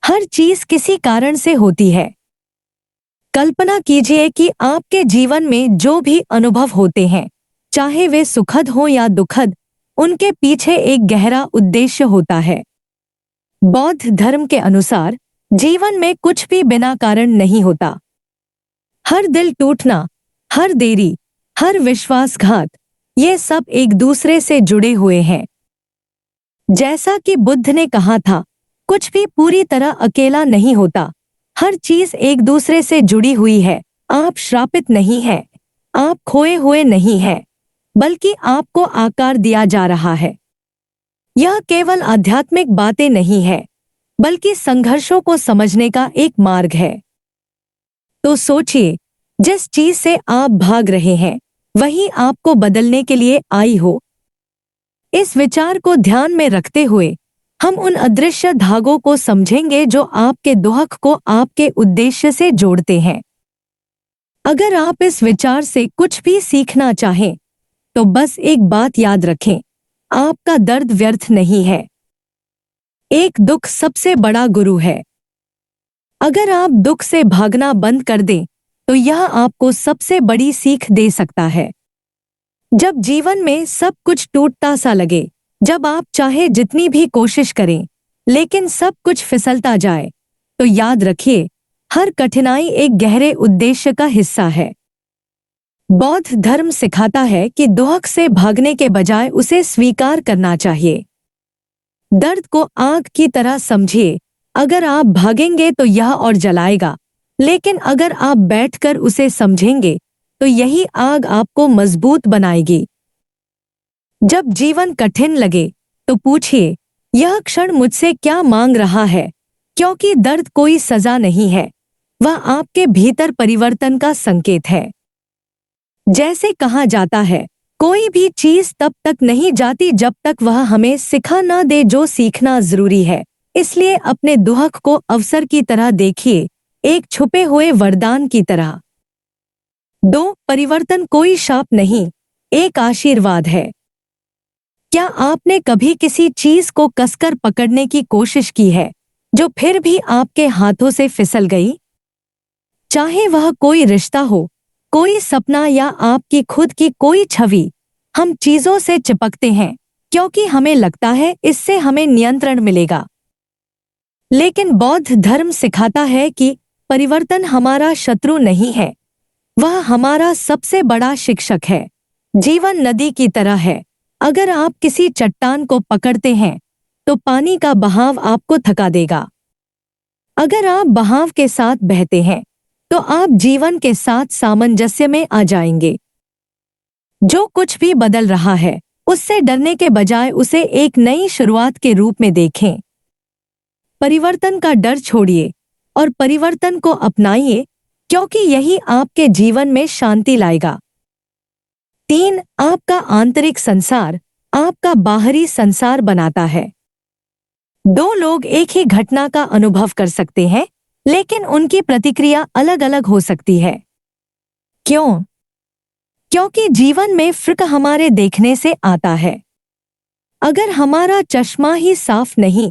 हर चीज किसी कारण से होती है। कल्पना कीजिए कि आपके जीवन में जो भी अनुभव होते हैं, चाहे वे सुखद हो या दुखद, उनके पीछे एक गहरा उद्देश्य होता है। बौद्ध धर्म के अनुसार जीवन में कुछ भी बिना कारण नहीं होता। हर दिल टूटना, हर देरी, हर विश्वासघात, ये सब एक दूसरे से जुड़े हुए हैं। जैसा कि बुद्ध ने कहा था, कुछ भी पूरी तरह अकेला नहीं होता। हर चीज एक दूसरे से जुड़ी हुई है। आप श्रापित नहीं हैं, आप खोए हुए नहीं हैं, बल्कि आपको आकार दिया जा रहा है। यह केवल आध्यात्मिक बातें नहीं है, बल्कि संघर्षों को समझने का एक मार्ग है। तो सोचिए, जिस चीज से आप भाग रहे हैं, वही आपको बदलने के लिए आई हो। इस विचार को ध्यान में रखते हुए हम उन अदृश्य धागों को समझेंगे जो आपके दुख को आपके उद्देश्य से जोड़ते हैं। अगर आप इस विचार से कुछ भी सीखना चाहें, तो बस एक बात याद रखें, आपका दर्द व्यर्थ नहीं है। एक दुख सबसे बड़ा गुरु है। अगर आप दुख से भागना बंद कर दें, तो यह आपको सबसे बड़ी सीख दे सकता है। जब जीवन में सब कुछ टूटता सा लगे, जब आप चाहे जितनी भी कोशिश करें, लेकिन सब कुछ फिसलता जाए, तो याद रखिए, हर कठिनाई एक गहरे उद्देश्य का हिस्सा है। बौद्ध धर्म सिखाता है कि दुख से भागने के बजाय उसे स्वीकार करना चाहिए। दर्द को आग की तरह समझिए। अगर आप भागेंगे तो यह और जलाएगा, लेकिन अगर आप बैठकर उसे समझेंगे, तो यही आग आपको मजबूत बनाएगी। जब जीवन कठिन लगे, तो पूछिए, यह क्षण मुझसे क्या मांग रहा है? क्योंकि दर्द कोई सजा नहीं है, वह आपके भीतर परिवर्तन का संकेत है। जैसे कहा जाता है, कोई भी चीज तब तक नहीं जाती जब तक वह हमें सिखा न दे जो सीखना जरूरी है। इसलिए अपने दुख को अवसर की तरह देखिए, एक छुपे हुए वरदान की तरह। 2. परिवर्तन कोई शाप नहीं, एक आशीर्वाद है। क्या आपने कभी किसी चीज को कसकर पकड़ने की कोशिश की है, जो फिर भी आपके हाथों से फिसल गई? चाहे वह कोई रिश्ता हो, कोई सपना या आपकी खुद की कोई छवि, हम चीजों से चिपकते हैं क्योंकि हमें लगता है इससे हमें नियंत्रण मिलेगा। लेकिन बौद्ध धर्म सिखाता है कि परिवर्तन हमारा शत्रु नहीं है, वह हमारा सबसे बड़ा शिक्षक है। जीवन नदी की तरह है। अगर आप किसी चट्टान को पकड़ते हैं, तो पानी का बहाव आपको थका देगा। अगर आप बहाव के साथ बहते हैं, तो आप जीवन के साथ सामंजस्य में आ जाएंगे। जो कुछ भी बदल रहा है, उससे डरने के बजाय उसे एक नई शुरुआत के रूप में देखें। परिवर्तन का डर छोड़िए और परिवर्तन को अपनाइए, क्योंकि यही आपके जीवन में शांति लाएगा। 3. आपका आंतरिक संसार आपका बाहरी संसार बनाता है। 2 लोग एक ही घटना का अनुभव कर सकते हैं, लेकिन उनकी प्रतिक्रिया अलग अलग हो सकती है। क्यों? क्योंकि जीवन में फर्क हमारे देखने से आता है। अगर हमारा चश्मा ही साफ नहीं,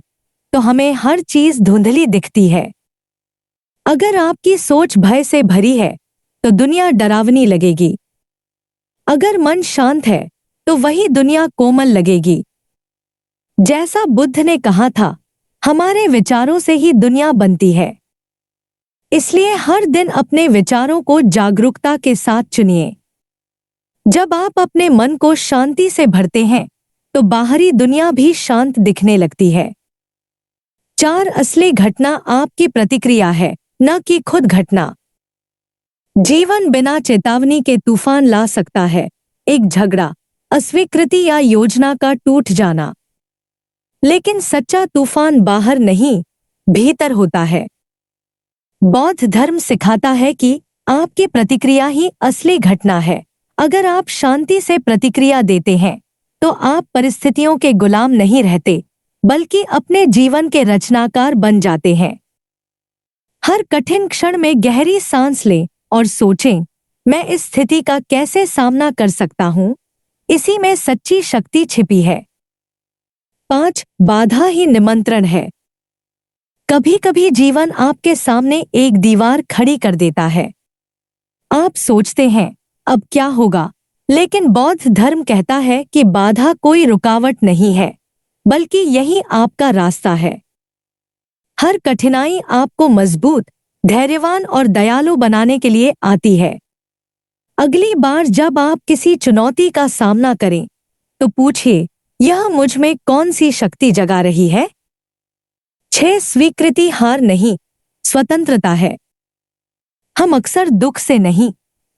तो हमें हर चीज धुंधली दिखती है। अगर आपकी सोच भय से भरी है, तो दुनिया डरावनी लगेगी। अगर मन शांत है, तो वही दुनिया कोमल लगेगी। जैसा बुद्ध ने कहा था, हमारे विचारों से ही दुनिया बनती है। इसलिए हर दिन अपने विचारों को जागरूकता के साथ चुनिए। जब आप अपने मन को शांति से भरते हैं, तो बाहरी दुनिया भी शांत दिखने लगती है। 4. असली घटना आपकी प्रतिक्रिया है, न कि खुद घटना। जीवन बिना चेतावनी के तूफान ला सकता है, एक झगड़ा, अस्वीकृति या योजना का टूट जाना। लेकिन सच्चा तूफान बाहर नहीं, भीतर होता है। बौद्ध धर्म सिखाता है कि आपकी प्रतिक्रिया ही असली घटना है। अगर आप शांति से प्रतिक्रिया देते हैं, तो आप परिस्थितियों के गुलाम नहीं रहते, बल्कि अपने जीवन के रचनाकार बन जाते हैं। हर कठिन क्षण में गहरी सांस लें और सोचें, मैं इस स्थिति का कैसे सामना कर सकता हूं? इसी में सच्ची शक्ति छिपी है। 5. बाधा ही निमंत्रण है। कभी कभी जीवन आपके सामने एक दीवार खड़ी कर देता है। आप सोचते हैं अब क्या होगा, लेकिन बौद्ध धर्म कहता है कि बाधा कोई रुकावट नहीं है, बल्कि यही आपका रास्ता है। हर कठिनाई आपको मजबूत, धैर्यवान और दयालु बनाने के लिए आती है। अगली बार जब आप किसी चुनौती का सामना करें, तो पूछिए, यह मुझ में कौन सी शक्ति जगा रही है? 6 स्वीकृति हार नहीं, स्वतंत्रता है। हम अक्सर दुख से नहीं,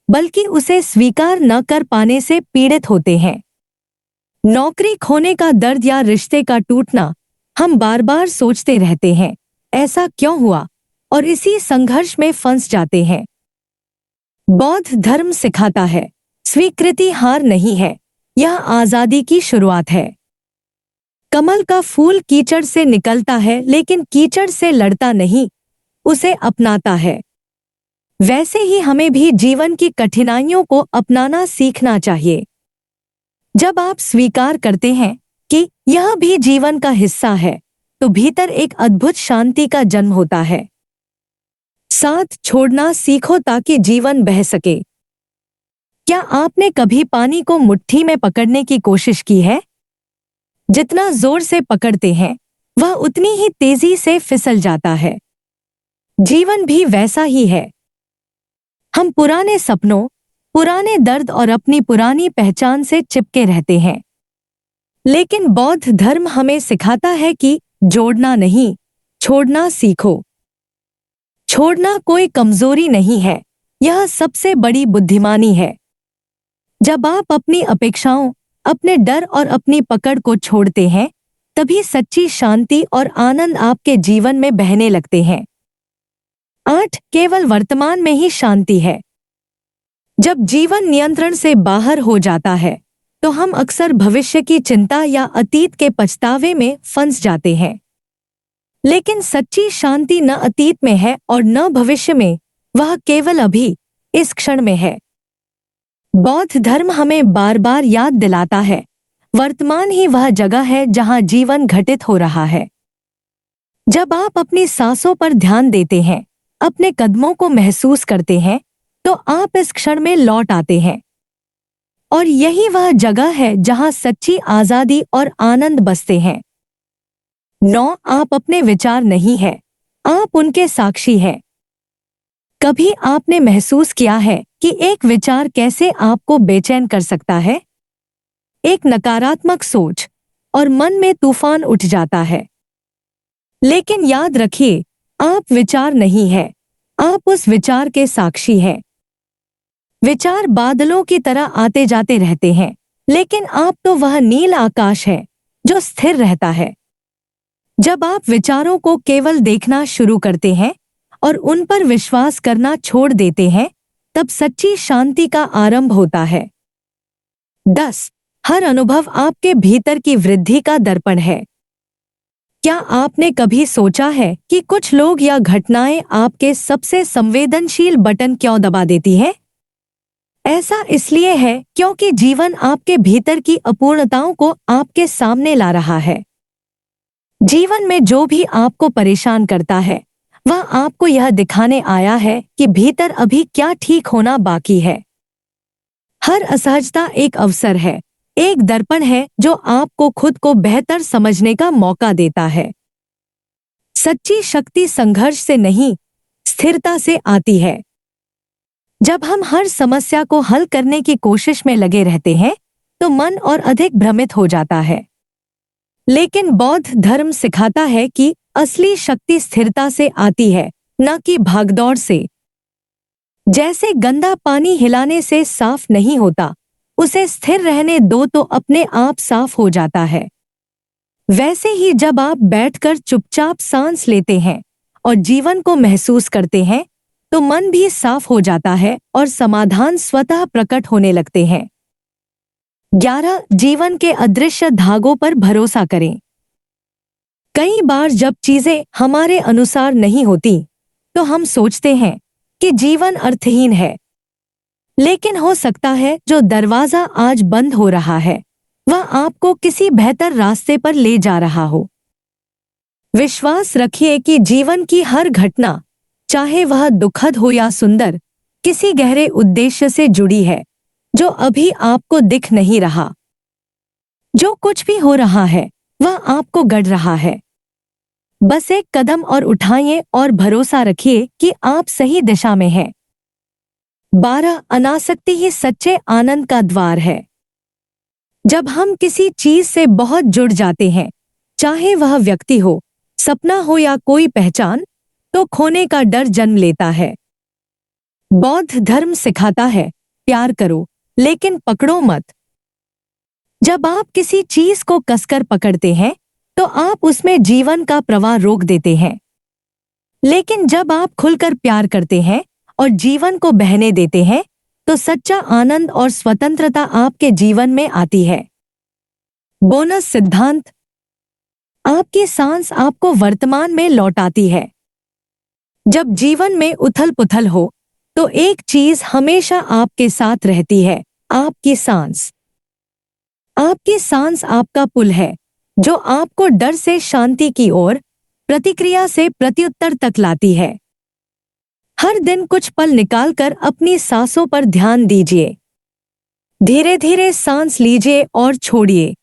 बल्कि उसे स्वीकार न कर पाने से पीड़ित होते हैं। नौकरी खोने का दर्द या रिश्ते का टूटना, हम बार बार सोचते रहते हैं, ऐसा क्यों हुआ, और इसी संघर्ष में फंस जाते हैं। बौद्ध धर्म सिखाता है, स्वीकृति हार नहीं है, यह आजादी की शुरुआत है। कमल का फूल कीचड़ से निकलता है, लेकिन कीचड़ से लड़ता नहीं, उसे अपनाता है। वैसे ही हमें भी जीवन की कठिनाइयों को अपनाना सीखना चाहिए। जब आप स्वीकार करते हैं कि यह भी जीवन का हिस्सा है, तो भीतर एक अद्भुत शांति का जन्म होता है। साथ छोड़ना सीखो ताकि जीवन बह सके। क्या आपने कभी पानी को मुट्ठी में पकड़ने की कोशिश की है? जितना जोर से पकड़ते हैं, वह उतनी ही तेजी से फिसल जाता है। जीवन भी वैसा ही है। हम पुराने सपनों, पुराने दर्द और अपनी पुरानी पहचान से चिपके रहते हैं। लेकिन बौद्ध धर्म हमें सिखाता है कि जोड़ना नहीं, छोड़ना सीखो। छोड़ना कोई कमजोरी नहीं है, यह सबसे बड़ी बुद्धिमानी है। जब आप अपनी अपेक्षाओं, अपने डर और अपनी पकड़ को छोड़ते हैं, तभी सच्ची शांति और आनंद आपके जीवन में बहने लगते हैं। 8 केवल वर्तमान में ही शांति है। जब जीवन नियंत्रण से बाहर हो जाता है, तो हम अक्सर भविष्य की चिंता या अतीत के पछतावे में फंस जाते हैं। लेकिन सच्ची शांति न अतीत में है और न भविष्य में, वह केवल अभी, इस क्षण में है। बौद्ध धर्म हमें बार बार याद दिलाता है, वर्तमान ही वह जगह है जहां जीवन घटित हो रहा है। जब आप अपनी सांसों पर ध्यान देते हैं, अपने कदमों को महसूस करते हैं, तो आप इस क्षण में लौट आते हैं। और यही वह जगह है जहां सच्ची आजादी और आनंद बसते हैं। 9 आप अपने विचार नहीं है, आप उनके साक्षी हैं। कभी आपने महसूस किया है कि एक विचार कैसे आपको बेचैन कर सकता है? एक नकारात्मक सोच, और मन में तूफान उठ जाता है। लेकिन याद रखिए, आप विचार नहीं है, आप उस विचार के साक्षी हैं। विचार बादलों की तरह आते जाते रहते हैं, लेकिन आप तो वह नील आकाश है जो स्थिर रहता है। जब आप विचारों को केवल देखना शुरू करते हैं और उन पर विश्वास करना छोड़ देते हैं, तब सच्ची शांति का आरंभ होता है। 10 हर अनुभव आपके भीतर की वृद्धि का दर्पण है। क्या आपने कभी सोचा है कि कुछ लोग या घटनाएं आपके सबसे संवेदनशील बटन क्यों दबा देती हैं? ऐसा इसलिए है क्योंकि जीवन आपके भीतर की अपूर्णताओं को आपके सामने ला रहा है। जीवन में जो भी आपको परेशान करता है, वह आपको यह दिखाने आया है कि भीतर अभी क्या ठीक होना बाकी है। हर असहजता एक अवसर है, एक दर्पण है जो आपको खुद को बेहतर समझने का मौका देता है। सच्ची शक्ति संघर्ष से नहीं, स्थिरता से आती है। जब हम हर समस्या को हल करने की कोशिश में लगे रहते हैं, तो मन और अधिक भ्रमित हो जाता है। लेकिन बौद्ध धर्म सिखाता है कि असली शक्ति स्थिरता से आती है, न कि भागदौड़ से। जैसे गंदा पानी हिलाने से साफ नहीं होता, उसे स्थिर रहने दो तो अपने आप साफ हो जाता है। वैसे ही जब आप बैठकर चुपचाप सांस लेते हैं और जीवन को महसूस करते हैं, तो मन भी साफ हो जाता है और समाधान स्वतः प्रकट होने लगते हैं। 11 जीवन के अदृश्य धागों पर भरोसा करें। कई बार जब चीजें हमारे अनुसार नहीं होती, तो हम सोचते हैं कि जीवन अर्थहीन है। लेकिन हो सकता है जो दरवाजा आज बंद हो रहा है, वह आपको किसी बेहतर रास्ते पर ले जा रहा हो। विश्वास रखिए कि जीवन की हर घटना, चाहे वह दुखद हो या सुंदर, किसी गहरे उद्देश्य से जुड़ी है जो अभी आपको दिख नहीं रहा। जो कुछ भी हो रहा है वह आपको गढ़ रहा है। बस एक कदम और उठाइए और भरोसा रखिए कि आप सही दिशा में हैं। 12 अनासक्ति ही सच्चे आनंद का द्वार है। जब हम किसी चीज से बहुत जुड़ जाते हैं, चाहे वह व्यक्ति हो, सपना हो या कोई पहचान, तो खोने का डर जन्म लेता है। बौद्ध धर्म सिखाता है, प्यार करो लेकिन पकड़ो मत। जब आप किसी चीज को कसकर पकड़ते हैं तो आप उसमें जीवन का प्रवाह रोक देते हैं। लेकिन जब आप खुलकर प्यार करते हैं और जीवन को बहने देते हैं तो सच्चा आनंद और स्वतंत्रता आपके जीवन में आती है। बोनस सिद्धांत: आपकी सांस आपको वर्तमान में लौटाती है। जब जीवन में उथल-पुथल हो तो एक चीज हमेशा आपके साथ रहती है, आपकी सांस। आपकी सांस आपका पुल है जो आपको डर से शांति की ओर, प्रतिक्रिया से प्रत्युत्तर तक लाती है। हर दिन कुछ पल निकालकर अपनी सांसों पर ध्यान दीजिए। धीरे धीरे सांस लीजिए और छोड़िए।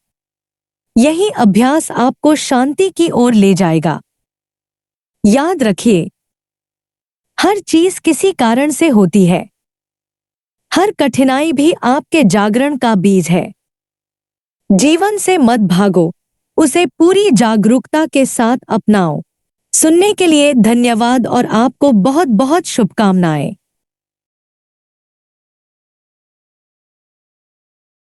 यही अभ्यास आपको शांति की ओर ले जाएगा। याद रखिए, हर चीज किसी कारण से होती है। हर कठिनाई भी आपके जागरण का बीज है। जीवन से मत भागो, उसे पूरी जागरूकता के साथ अपनाओ। सुनने के लिए धन्यवाद और आपको बहुत बहुत शुभकामनाएं।